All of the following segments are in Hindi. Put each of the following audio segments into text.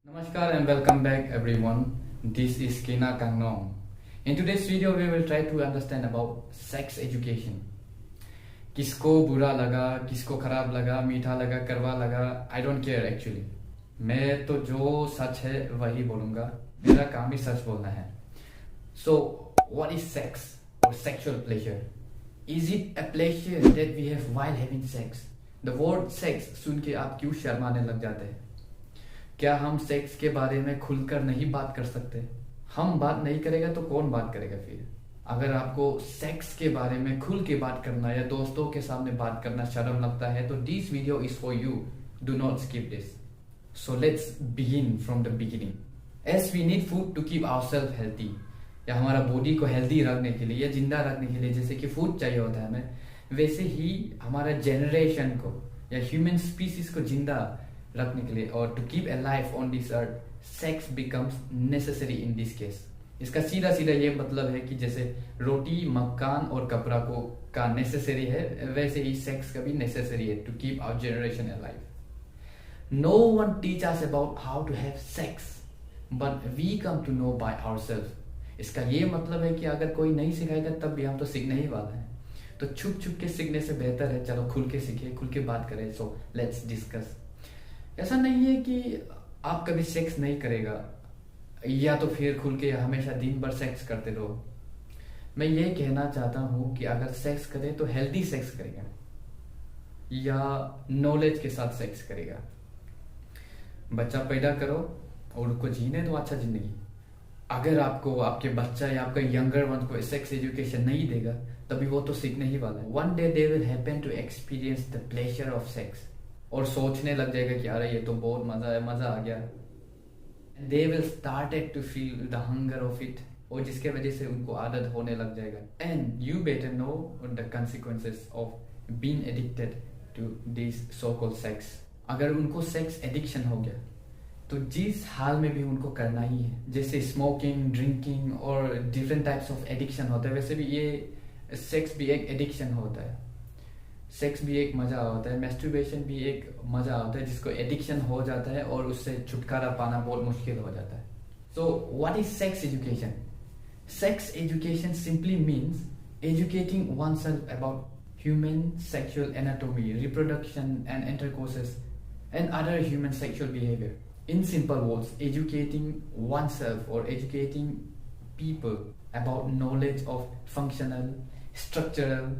Namaskar and welcome back everyone. This is Kina Kangnong. In today's video we will try to understand about sex education. किसको बुरा लगा, किसको खराब लगा, मीठा लगा, करवा लगा, I don't care actually. मैं तो जो सच है वही बोलूँगा. मेरा काम ही सच बोलना है. So what is sex or sexual pleasure? Is it a pleasure that we have while having sex? The word sex सुन के आप क्यों शर्माने लग जाते हैं? क्या हम सेक्स के बारे में खुलकर नहीं बात कर सकते? हम बात नहीं करेगा तो कौन बात करेगा फिर? अगर आपको सेक्स के बारे में खुल के बात करना या दोस्तों के सामने बात करना शर्म लगता है तो this video is for you. Do not skip this. So let's begin from the beginning. As we need food to keep ourself healthy, या हमारा बॉडी को हेल्दी रखने के लिए या जिंदा रखने के लिए जैसे कि फूड चाहिए होता है हमें, वैसे ही हमारा जनरेशन को या ह्यूमन स्पीसीज को जिंदा रखने के लिए और to keep a life on this earth sex becomes necessary in this case. इसका सीधा सीधा ये मतलब है कि जैसे रोटी, मकान और कपड़ा को का नेसेसरी है, वैसे ही सेक्स का भी नेसेसरी है to keep our generation alive. No one teach us about how to have sex but we come to know by ourself. इसका ये मतलब है कि अगर कोई नहीं सिखाएगा तब भी हम तो सीखने ही वाले हैं. तो छुप छुप के सीखने से बेहतर है चलो खुल के सीखे, खुल के बात करें. So let's discuss. ऐसा नहीं है कि आप कभी सेक्स नहीं करेगा या तो फिर खुल के हमेशा दिन भर सेक्स करते रहो. मैं ये कहना चाहता हूं कि अगर सेक्स करें तो हेल्दी सेक्स करेगा या नॉलेज के साथ सेक्स करेगा. बच्चा पैदा करो और उसको जीने दो अच्छा जिंदगी. अगर आपको आपके बच्चा या आपका यंगर वन को सेक्स एजुकेशन नहीं देगा तभी वो तो सीखने ही वाला है. One day they will happen to experience the pleasure of sex और सोचने लग जाएगा कि अरे ये तो बहुत मजा आ गया. They will started to feel the hunger of it, और जिसके वजह से उनको आदत होने लग जाएगा. And you better know the consequences of being addicted to this so-called sex. अगर उनको सेक्स एडिक्शन हो गया तो जिस हाल में भी उनको करना ही है, जैसे स्मोकिंग, ड्रिंकिंग और डिफरेंट टाइप्स ऑफ एडिक्शन होता है, वैसे भी ये सेक्स भी एक एडिक्शन होता है. सेक्स भी एक मजा होता है, मैस्टरबेशन भी एक मजा होता है जिसको एडिक्शन हो जाता है और उससे छुटकारा पाना बहुत मुश्किल हो जाता है. सो what is sex education? Sex education simply means educating oneself about human sexual anatomy, reproduction and intercourse and other human sexual behavior. In simple words, educating oneself or educating people about knowledge of functional, structural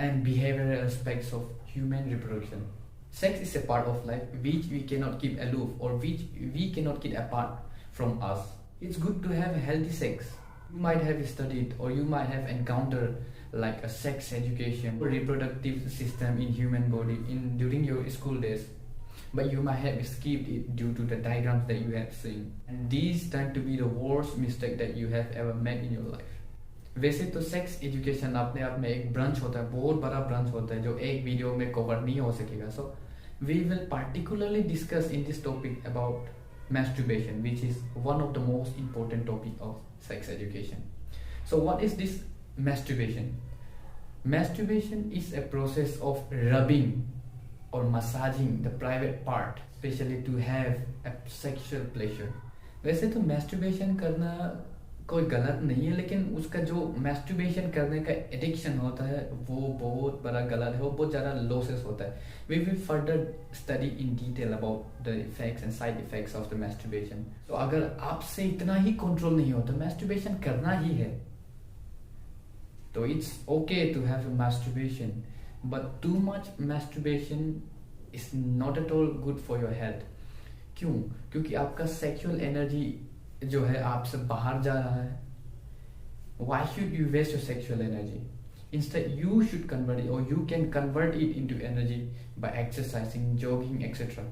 and behavioral aspects of human reproduction. Sex is a part of life which we cannot keep aloof or which we cannot keep apart from us. It's good to have healthy sex. You might have studied or you might have encountered like a sex education or reproductive system in human body during your school days, but you might have skipped it due to the diagrams that you have seen, and these tend to be the worst mistake that you have ever made in your life. वैसे तो सेक्स एजुकेशन अपने आप में एक ब्रांच होता है, बहुत बड़ा ब्रांच होता है जो एक वीडियो में कवर नहीं हो सकेगा. So we will particularly discuss in this topic about masturbation which is one of the most important topic of sex education. So what is this masturbation? Masturbation is a process of rubbing और massaging the private part specially to have a sexual pleasure. वैसे तो मैस्टरबेशन करना कोई गलत नहीं है, लेकिन उसका जो मैस्टरबेशन करने का एडिक्शन होता है वो बहुत बड़ा गलत है, वो बहुत ज़्यादा लॉसेस होता है. We will further study in detail about the effects and side effects of the masturbation. तो अगर आपसे इतना ही कंट्रोल नहीं होता, मैस्टरबेशन करना ही है, तो it's okay to have masturbation, but too much masturbation is not at all good for your health. क्यों? क्योंकि आपका सेक्सुअल एनर्जी जो है आपसे बाहर जा रहा है. Why should you waste your sexual energy? Instead, you should convert it, or you can convert it into energy by exercising, jogging, etc.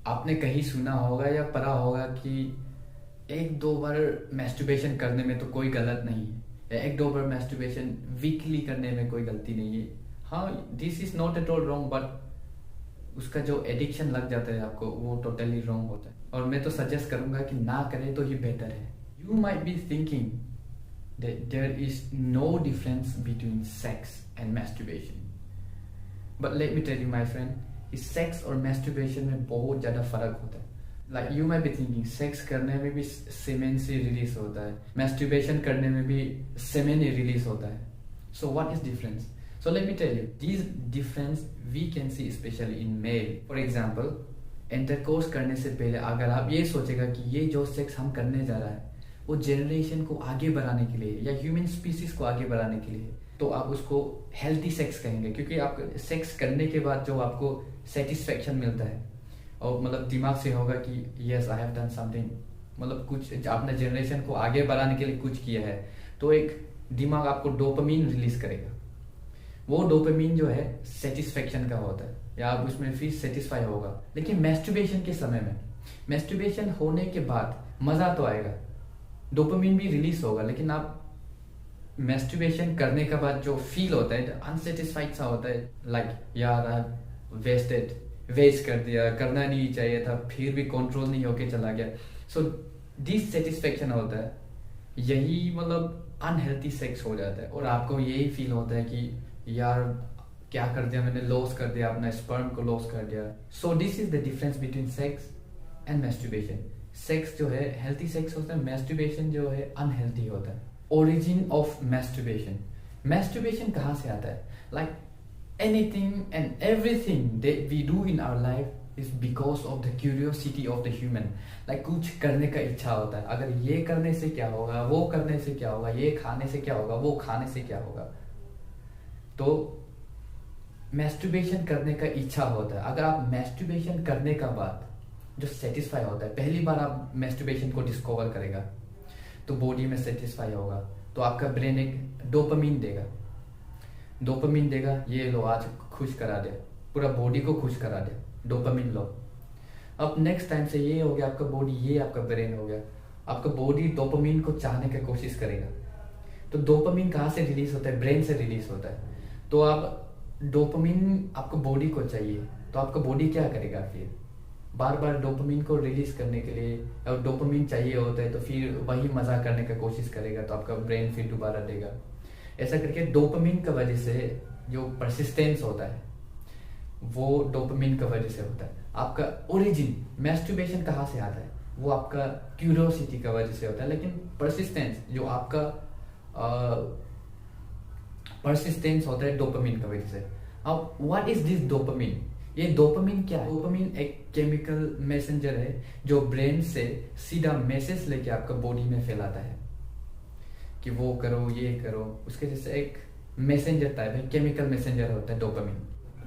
आपने कहीं सुना होगा या पढ़ा होगा कि एक दो बार मैस्टरबेशन करने में तो कोई गलत नहीं है, या एक दो बार मैस्टरबेशन वीकली करने में कोई गलती नहीं है. हाँ, this is not at all wrong, but उसका जो एडिक्शन लग जाता है आपको वो टोटली रॉन्ग होता है, और मैं तो सजेस्ट करूंगा कि ना करें तो ही बेटर है. You might be thinking that there is no difference between sex and masturbation, but let me tell you my friend, इस सेक्स और मैस्टरबेशन में बहुत ज्यादा फर्क होता है. Like you might be thinking sex करने में भी सेमेन से रिलीज होता है, मैस्टरबेशन करने में भी सेमेन ही रिलीज होता है. सो what is difference? So let me tell you, these difference we can see especially in male. For example, intercourse करने से पहले अगर आप ये सोचेगा कि ये जो सेक्स हम करने जा रहा है वो जनरेशन को आगे बढ़ाने के लिए या ह्यूमन स्पीसीज को आगे बढ़ाने के लिए, तो आप उसको हेल्थी सेक्स कहेंगे. क्योंकि आप सेक्स करने के बाद जो आपको सेटिस्फेक्शन मिलता है और मतलब दिमाग से होगा कि yes I have done something, मतलब कुछ आपने जनरेशन को आगे बढ़ाने के लिए कुछ किया है, तो एक दिमाग आपको डोपामीन रिलीज करेगा. वो डोपामीन जो है सेटिस्फेक्शन का होता है या आप उसमें फिर सेटिस्फाई होगा. लेकिन मैस्टरबेशन के समय में, मैस्टरबेशन होने के बाद मजा तो आएगा, डोपामीन भी रिलीज होगा, लेकिन आप मैस्टरबेशन करने के बाद जो फील होता है अनसेटिस्फाइड सा होता है, लाइक यार वेस्ट कर दिया, करना नहीं चाहिए था, फिर भी कंट्रोल नहीं होके चला गया. सो डिससेटिस्फेक्शन होता है, यही मतलब अनहेल्थी सेक्स हो जाता है. और आपको यही फील होता है कि यार क्या कर दिया मैंने, लॉस कर दिया, अपना स्पर्म को लॉस कर दिया. So this is the difference between sex and masturbation. Sex जो है हेल्थी सेक्स होता है, मैस्टरबेशन जो है अनहेल्थी होता है. Origin of masturbation. मैस्टरबेशन कहाँ से आता है? Like anything and everything that we do in our life is because of the curiosity of the human. Like कुछ करने का इच्छा होता है, अगर ये करने से क्या होगा, वो करने से क्या होगा, ये खाने से क्या होगा, वो खाने से क्या होगा. तो मैस्टरबेशन करने का इच्छा होता है. अगर आप मैस्टरबेशन करने का बाद जो सेटिस्फाई होता है, पहली बार आप मैस्टरबेशन को डिस्कवर करेगा तो बॉडी में सेटिस्फाई होगा, तो आपका ब्रेन एक डोपामीन देगा, ये लो आज खुश करा दे, पूरा बॉडी को खुश करा दे, डोपामीन लो. अब नेक्स्ट टाइम से ये हो गया आपका बॉडी, ये आपका ब्रेन हो गया, आपका बॉडी डोपामीन को चाहने की कोशिश करेगा. तो डोपामीन कहाँ से रिलीज होता है? ब्रेन से रिलीज होता है. तो आप डोपामीन आपको बॉडी को चाहिए, तो आपका बॉडी क्या करेगा? फिर बार बार डोपामीन को रिलीज करने के लिए, और डोपामीन चाहिए होता है तो फिर वही मजा करने का कोशिश करेगा, तो आपका ब्रेन फिर दोबारा देगा. ऐसा करके डोपामीन की वजह से जो परसिस्टेंस होता है वो डोपामीन की वजह से होता है. आपका ओरिजिन मैस्टरबेशन कहाँ से आता है? वो आपका क्यूरियोसिटी की वजह से होता है. लेकिन परसिस्टेंस जो आपका परसिस्टेंस होता है डोपामीन की वजह से. अब व्हाट इज दिस डोपामीन? ये डोपामीन क्या है? डोपामीन एक केमिकल मैसेंजर है जो ब्रेन से सीधा मैसेज लेके आपका बॉडी में फैलाता है कि वो करो, ये करो. उसके जैसे एक मैसेंजर टाइप है, केमिकल मैसेंजर होता है डोपामीन.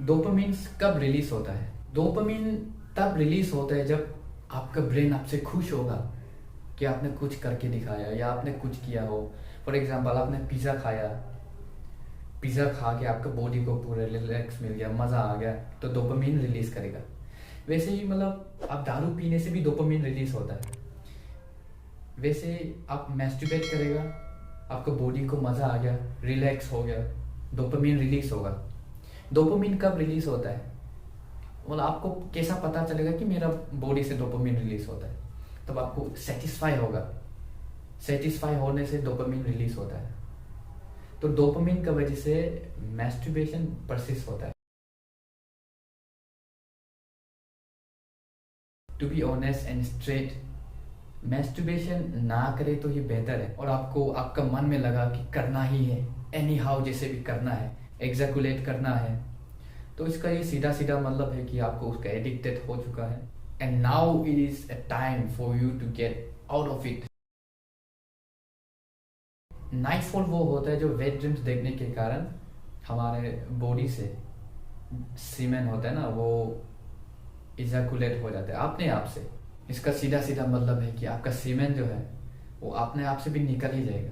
डोपामीन कब रिलीज होता है? डोपामीन तब रिलीज होता है जब आपका ब्रेन आपसे खुश होगा कि आपने कुछ करके दिखाया या आपने कुछ किया हो. फॉर एग्जाम्पल आपने पिज्जा खाया, पिज्जा खा के आपका बॉडी को पूरा रिलैक्स मिल गया, मजा आ गया, तो डोपामीन रिलीज करेगा. वैसे ही मतलब आप दारू पीने से भी डोपामीन रिलीज होता है. वैसे आप मैस्टरबेट करेगा, आपका बॉडी को मजा आ गया, रिलैक्स हो गया, डोपामीन रिलीज होगा. डोपामीन कब रिलीज होता है? मतलब आपको कैसा पता चलेगा कि मेरा बॉडी से डोपामीन रिलीज होता है? तब आपको सेटिस्फाई होगा, सेटिस्फाई होने से डोपामीन रिलीज होता है. तो डोपामीन की वजह से मैस्टरबेशन परसिस्ट होता है. To be honest and straight, masturbation ना करे तो ये बेहतर है. और आपको आपका मन में लगा कि करना ही है, एनी हाउ जैसे भी करना है, एग्जैकुलेट करना है, तो इसका ये सीधा सीधा मतलब है कि आपको उसका एडिक्टेड हो चुका है. And now it is a time for you to get out of it. Nightfall वो होता है जो वेट ड्रीम्स देखने के कारण हमारे बॉडी से सीमेन होता है ना, वो इजैकुलेट हो जाता है अपने आप से. इसका सीधा सीधा मतलब है कि आपका सीमेन जो है वो अपने आप से भी निकल ही जाएगा.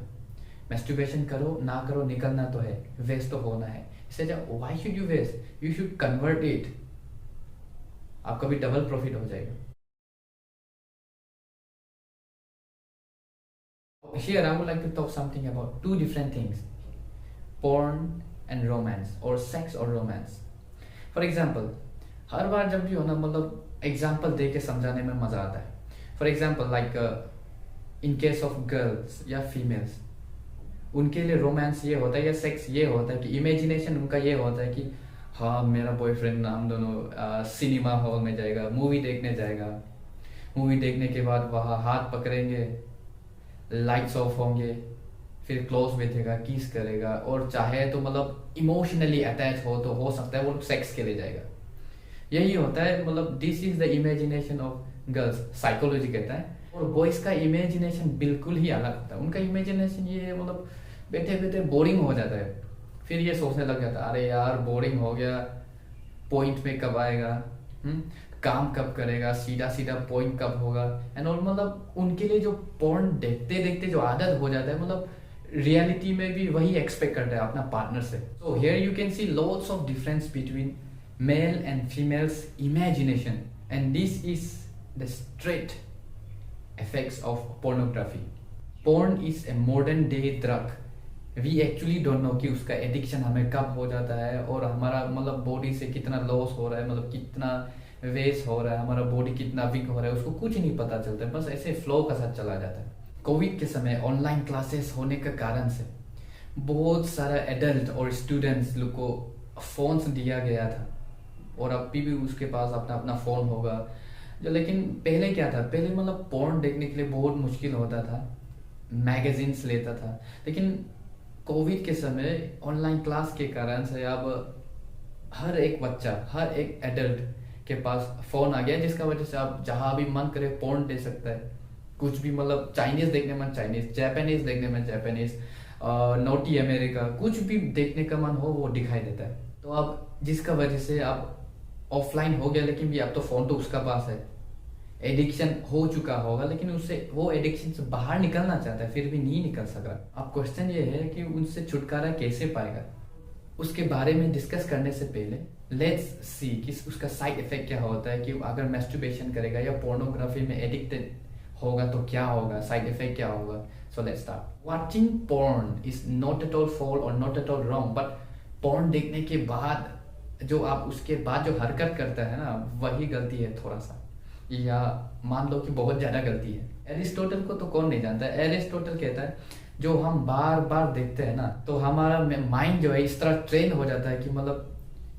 मैस्टरबेशन करो ना करो, निकलना तो है, वेस्ट तो होना है. इससे जब why should you waste, you should convert it, आपका भी डबल प्रॉफिट हो जाएगा. Here I would like to talk something about two different things, porn and romance, or sex or romance. For example, हर बार जब भी हो ना, मतलब एग्जाम्पल दे के समझाने में मजा आता है. For example like in case of girls या फीमेल्स, उनके लिए रोमांस ये होता है या सेक्स ये होता है कि इमेजिनेशन उनका ये होता है कि हाँ मेरा बॉयफ्रेंड, हम दोनों सिनेमा हॉल में जाएगा, मूवी देखने जाएगा, मूवी देखने के बाद वहाँ हाथ पकड़ेंगे, लाइट्स ऑफ होंगे, फिर क्लोज बैठेगा, किस करेगा, और चाहे तो मतलब इमोशनली अटैच हो तो हो सकता है वो सेक्स के लिए जाएगा। यही होता है, मतलब this is the imagination of girls, psychology कहता है। और बॉयज का इमेजिनेशन बिल्कुल ही अलग होता है। उनका इमेजिनेशन ये है, मतलब बैठे बैठे बोरिंग हो जाता है, फिर ये सोचने लग जाता है अरे यार बोरिंग हो गया, पॉइंट पे कब आएगा, काम कब करेगा, सीधा सीधा पॉइंट कब होगा एंड ऑल। मतलब उनके लिए जो पॉइंट देखते देखते जो आदत हो जाता है, मतलब रियलिटी में भी वही एक्सपेक्ट करता है अपना पार्टनर से। So here you can see lots of difference between male and female's imagination, and this is the straight effects of pornography. Porn is a modern day drug. We actually don't know कि उसका एडिक्शन हमें कब हो जाता है और हमारा मतलब बॉडी से कितना लॉस हो रहा है, मतलब कितना वेस्ट हो रहा है, हमारा बॉडी कितना वीक हो रहा है, उसको कुछ नहीं पता चलता है, बस ऐसे फ्लो का साथ चला जाता है। कोविड के समय ऑनलाइन क्लासेस होने के कारण से बहुत सारा एडल्ट और स्टूडेंट्स लोग को फोन्स दिया गया था, और अभी भी उसके पास अपना अपना फोन होगा जो। लेकिन पहले क्या था, पहले मतलब पोर्न देखने के लिए बहुत मुश्किल होता था, मैगजीन्स लेता था। लेकिन कोविड के समय ऑनलाइन क्लास के कारण से अब हर एक बच्चा, हर एक एडल्ट के पास फोन आ गया, जिसका वजह से आप जहां भी मन करे पोर्न देख सकता है। कुछ भी, मतलब चाइनीज देखने मन चाइनीज, जापानीज देखने मन जापानीज, नोटी अमेरिका, कुछ भी देखने का मन हो वो दिखाई देता है। तो अब जिसका वजह से आप ऑफलाइन हो गया, लेकिन भी अब तो फोन तो उसका पास है, एडिक्शन हो चुका होगा, लेकिन उससे वो एडिक्शन से बाहर निकलना चाहता है, फिर भी नहीं निकल सका। अब क्वेश्चन ये है कि उनसे छुटकारा कैसे पाएगा। उसके बारे में डिस्कस करने से पहले लेट्स सी कि उसका साइड इफेक्ट क्या होता है, कि अगर मैस्टरबेशन करेगा या पोर्नोग्राफी में एडिक्टेड होगा तो क्या होगा, साइड इफेक्ट क्या होगा। So let's start. Watching porn is not at all fall और not at all wrong, but porn देखने के बाद जो आप उसके बाद जो हरकत करता है ना, वही गलती है थोड़ा सा, या मान लो कि बहुत ज्यादा गलती है। एरिस्टोटल को तो कौन नहीं जानता है। एरिस्टोटल कहता है जो हम बार बार देखते हैं ना, तो हमारा माइंड जो है इस तरह ट्रेन हो जाता है कि मतलब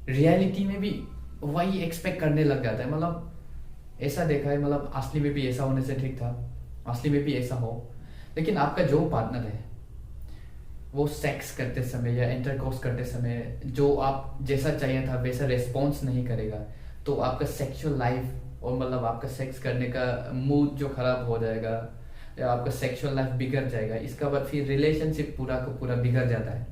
रियलिटी में भी वही एक्सपेक्ट करने लग जाता है। मतलब ऐसा देखा है, मतलब असली में भी ऐसा होने से ठीक था, असली में भी ऐसा हो। लेकिन आपका जो पार्टनर है वो सेक्स करते समय या इंटरकोर्स करते समय जो आप जैसा चाहिए था वैसा रेस्पॉन्स नहीं करेगा, तो आपका सेक्सुअल लाइफ और मतलब आपका सेक्स करने का मूड जो खराब हो जाएगा, या आपका सेक्सुअल लाइफ बिगड़ जाएगा। इसका बाद फिर रिलेशनशिप पूरा का पूरा बिगड़ जाता है,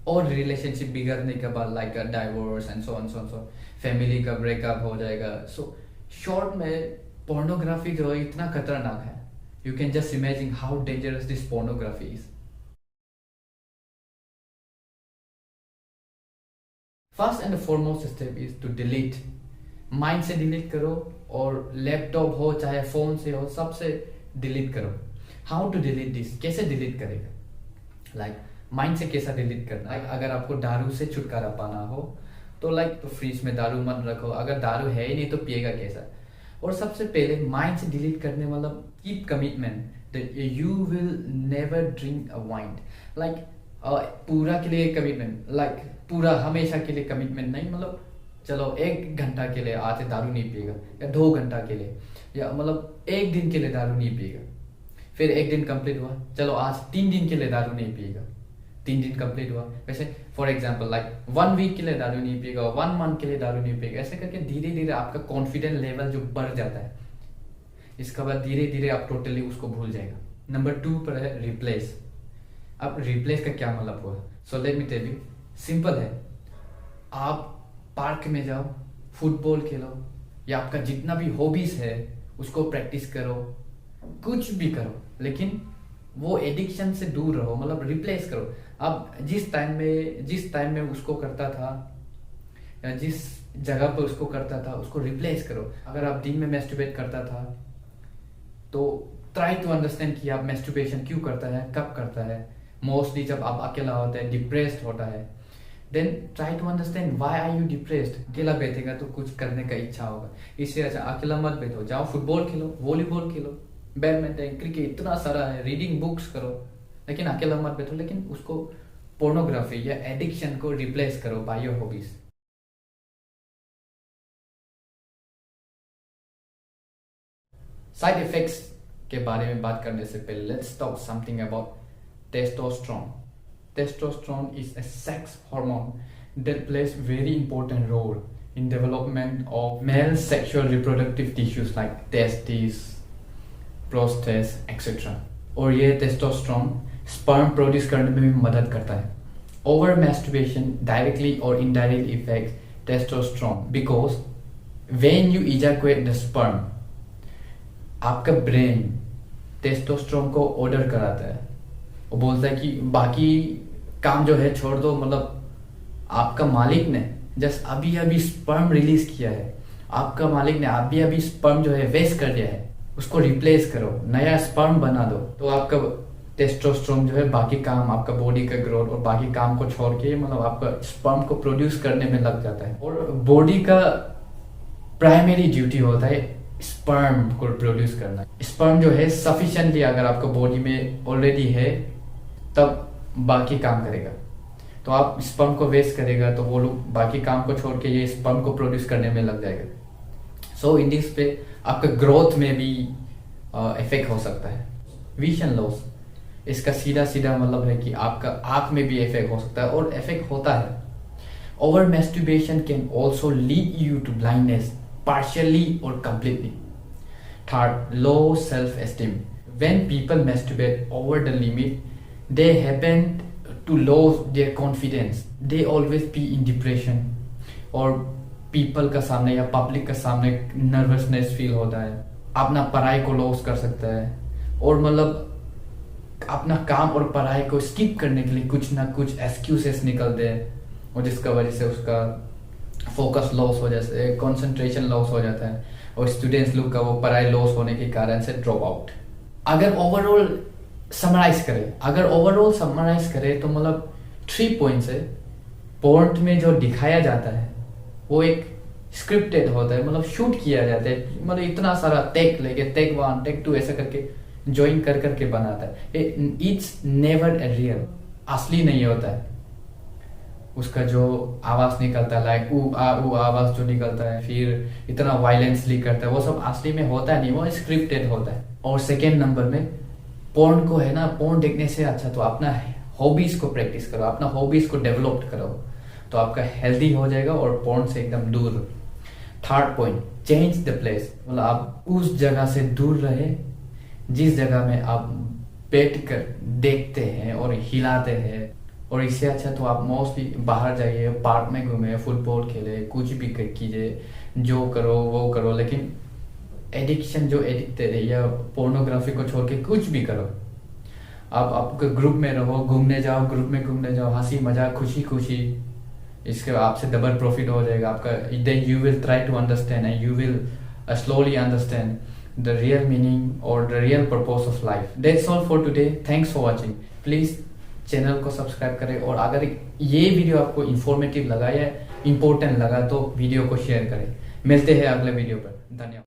और रिलेशनशिप बिगड़ने के बाद like divorce and so on so on, family का ब्रेकअप हो जाएगा। सो शॉर्ट में पोर्नोग्राफी जो है इतना खतरनाक है, you can just imagine how dangerous this pornography is. First and foremost step is to delete. Mind से डिलीट करो, और लैपटॉप हो चाहे फोन से हो, सबसे डिलीट करो। हाउ टू डिलीट दिस, कैसे डिलीट करेगा, लाइक माइंड से कैसा डिलीट करना। लाइक अगर आपको दारू से छुटकारा पाना हो तो लाइक तो फ्रिज में दारू मत रखो, अगर दारू है ही नहीं तो पिएगा कैसा। और सबसे पहले माइंड से डिलीट करने मतलब keep commitment that you will never drink a wine. Like पूरा के लिए कमिटमेंट, लाइक पूरा हमेशा के लिए कमिटमेंट नहीं, मतलब चलो 1 घंटा के लिए आज दारू नहीं पिएगा, या 2 घंटा के लिए, या मतलब 1 दिन के लिए दारू नहीं पिएगा। फिर 1 दिन कंप्लीट हुआ, चलो आज 3 दिन के लिए दारू नहीं पिएगा, 3 दिन कंप्लीट हुआ। वैसे फॉर एग्जाम्पल लाइक 1 वीक के लिए दारू नहीं पिएगा, 1 मंथ के लिए दारू नहीं पिएगा। ऐसे करके धीरे धीरे आपका कॉन्फिडेंस लेवल जो बढ़ जाता है, इसके बाद धीरे धीरे आप टोटली उसको भूल जाएगा। नंबर 2 पर है रिप्लेस। अब रिप्लेस का क्या मतलब हुआ, so let me tell you, simple है। आप पार्क में जाओ, फुटबॉल खेलो, या आपका जितना भी हॉबीज है उसको प्रैक्टिस करो, कुछ भी करो, लेकिन वो एडिक्शन से दूर रहो, मतलब रिप्लेस करो। अब जिस टाइम में उसको करता था, या जिस जगह पर उसको करता था उसको रिप्लेस करो। अगर आप दिन में मैस्टरबेट करता था तो ट्राई टू अंडरस्टैंड कि आप मैस्टरबेशन क्यों करता है, कब करता है। मोस्टली जब आप अकेला होता है, डिप्रेस्ड होता है, then try to understand why are you depressed. अकेला बैठेगा तो कुछ करने का इच्छा होगा, इससे अच्छा अकेला मत बैठो, जाओ फुटबॉल खेलो, वॉलीबॉल खेलो, बैडमिंटन, क्रिकेट, इतना सारा है, रीडिंग बुक्स करो, लेकिन अकेला मत बैठो। लेकिन उसको पोर्नोग्राफी या एडिक्शन को रिप्लेस करो by your hobbies. Side effects के बारे में बात करने से पहले let's talk something about testosterone. Testosterone is a sex hormone that plays very important role in development of male sexual reproductive tissues like testes, prostate, etc. और ये टेस्टोस्टेरोन स्पर्म प्रोड्यूस करने में भी मदद करता है. Over masturbation directly or indirectly affects testosterone because when you ejaculate the sperm, आपका ब्रेन टेस्टोस्टेरोन को ऑर्डर कराता है. वो बोलता है कि बाकी काम जो है छोड़ दो, मतलब आपका मालिक ने जस्ट अभी अभी स्पर्म रिलीज किया है, आपका मालिक ने अभी अभी स्पर्म जो है वेस्ट कर दिया है, उसको रिप्लेस करो, नया स्पर्म बना दो. तो आपका टेस्टोस्टेरोन जो है बाकी काम, आपका बॉडी का ग्रोथ और बाकी काम को छोड़ के मतलब आपका स्पर्म को प्रोड्यूस करने में लग जाता है. और बॉडी का प्राइमरी ड्यूटी होता है स्पर्म को प्रोड्यूस करना. स्पर्म जो है सफिशिएंटली अगर आपका बॉडी में ऑलरेडी है तब बाकी काम करेगा. तो आप स्पर्म को वेस्ट करेगा तो वो लोग बाकी काम को छोड़ के ये स्पर्म को प्रोड्यूस करने में लग जाएगा. सो इन दिस पे आपका ग्रोथ में भी इफेक्ट हो सकता है. विजन लॉस, इसका सीधा सीधा मतलब है कि आपका आंख में भी इफेक्ट हो सकता है और इफेक्ट होता है. Over masturbation can also lead you to blindness partially or completely. Third, low self-esteem. When people masturbate over the limit, they happen to lose their confidence. They always be in depression. और people का सामने या public का सामने nervousness feel होता है. अपना पढ़ाई को lose कर सकता है और मतलब अपना काम और पढ़ाई को skip करने के लिए कुछ ना कुछ excuses निकलते हैं और जिसका वजह से उसका फोकस लॉस हो जाता है, कंसंट्रेशन लॉस हो जाता है और स्टूडेंट्स लोग का वो पढ़ाई लॉस होने के कारण से ड्रॉप आउट. अगर ओवरऑल समराइज करें तो मतलब 3 पॉइंट्स है. पोर्न में जो दिखाया जाता है वो एक स्क्रिप्टेड होता है, मतलब शूट किया जाता है, मतलब इतना सारा टेक लेके टेक 1 टेक 2 ऐसा करके ज्वाइन कर करके बनाता है. इट्स नेवर ए रियल, असली नहीं होता है. उसका जो आवाज निकलता है लाइक ऊ आवाज जो निकलता है, फिर इतना वायलेंसली करता है, वो सब असली में होता है नहीं, वो स्क्रिप्टेड होता है. और सेकेंड नंबर में पोर्न को है ना, पोर्न देखने से अच्छा तो अपना हॉबीज को प्रैक्टिस करो, अपना हॉबीज को डेवलप करो तो आपका हेल्दी हो जाएगा और पोर्न से एकदम दूर. Third point, change the place. मतलब आप उस जगह से दूर रहे जिस जगह में आप बैठ कर देखते हैं और हिलाते हैं. और इससे अच्छा तो आप मोस्टली बाहर जाइए, पार्क में घूमे, फुटबॉल खेले, कुछ भी कीजिए, जो करो वो करो, लेकिन एडिक्शन जो एडिक्टेड है या पोर्नोग्राफी को छोड़ के कुछ भी करो. आप आपके ग्रुप में रहो, घूमने जाओ, ग्रुप में घूमने जाओ, हंसी मजाक खुशी खुशी, इसके आपसे डबल प्रॉफिट हो जाएगा आपका. Then you will try to understand and you will slowly understand the real meaning or the real purpose of life. That's all for today. Thanks for watching. Please channel को सब्सक्राइब करें और अगर ये वीडियो आपको इंफॉर्मेटिव लगा या इम्पोर्टेंट लगा तो वीडियो को शेयर करें. मिलते हैं अगले वीडियो पर. धन्यवाद.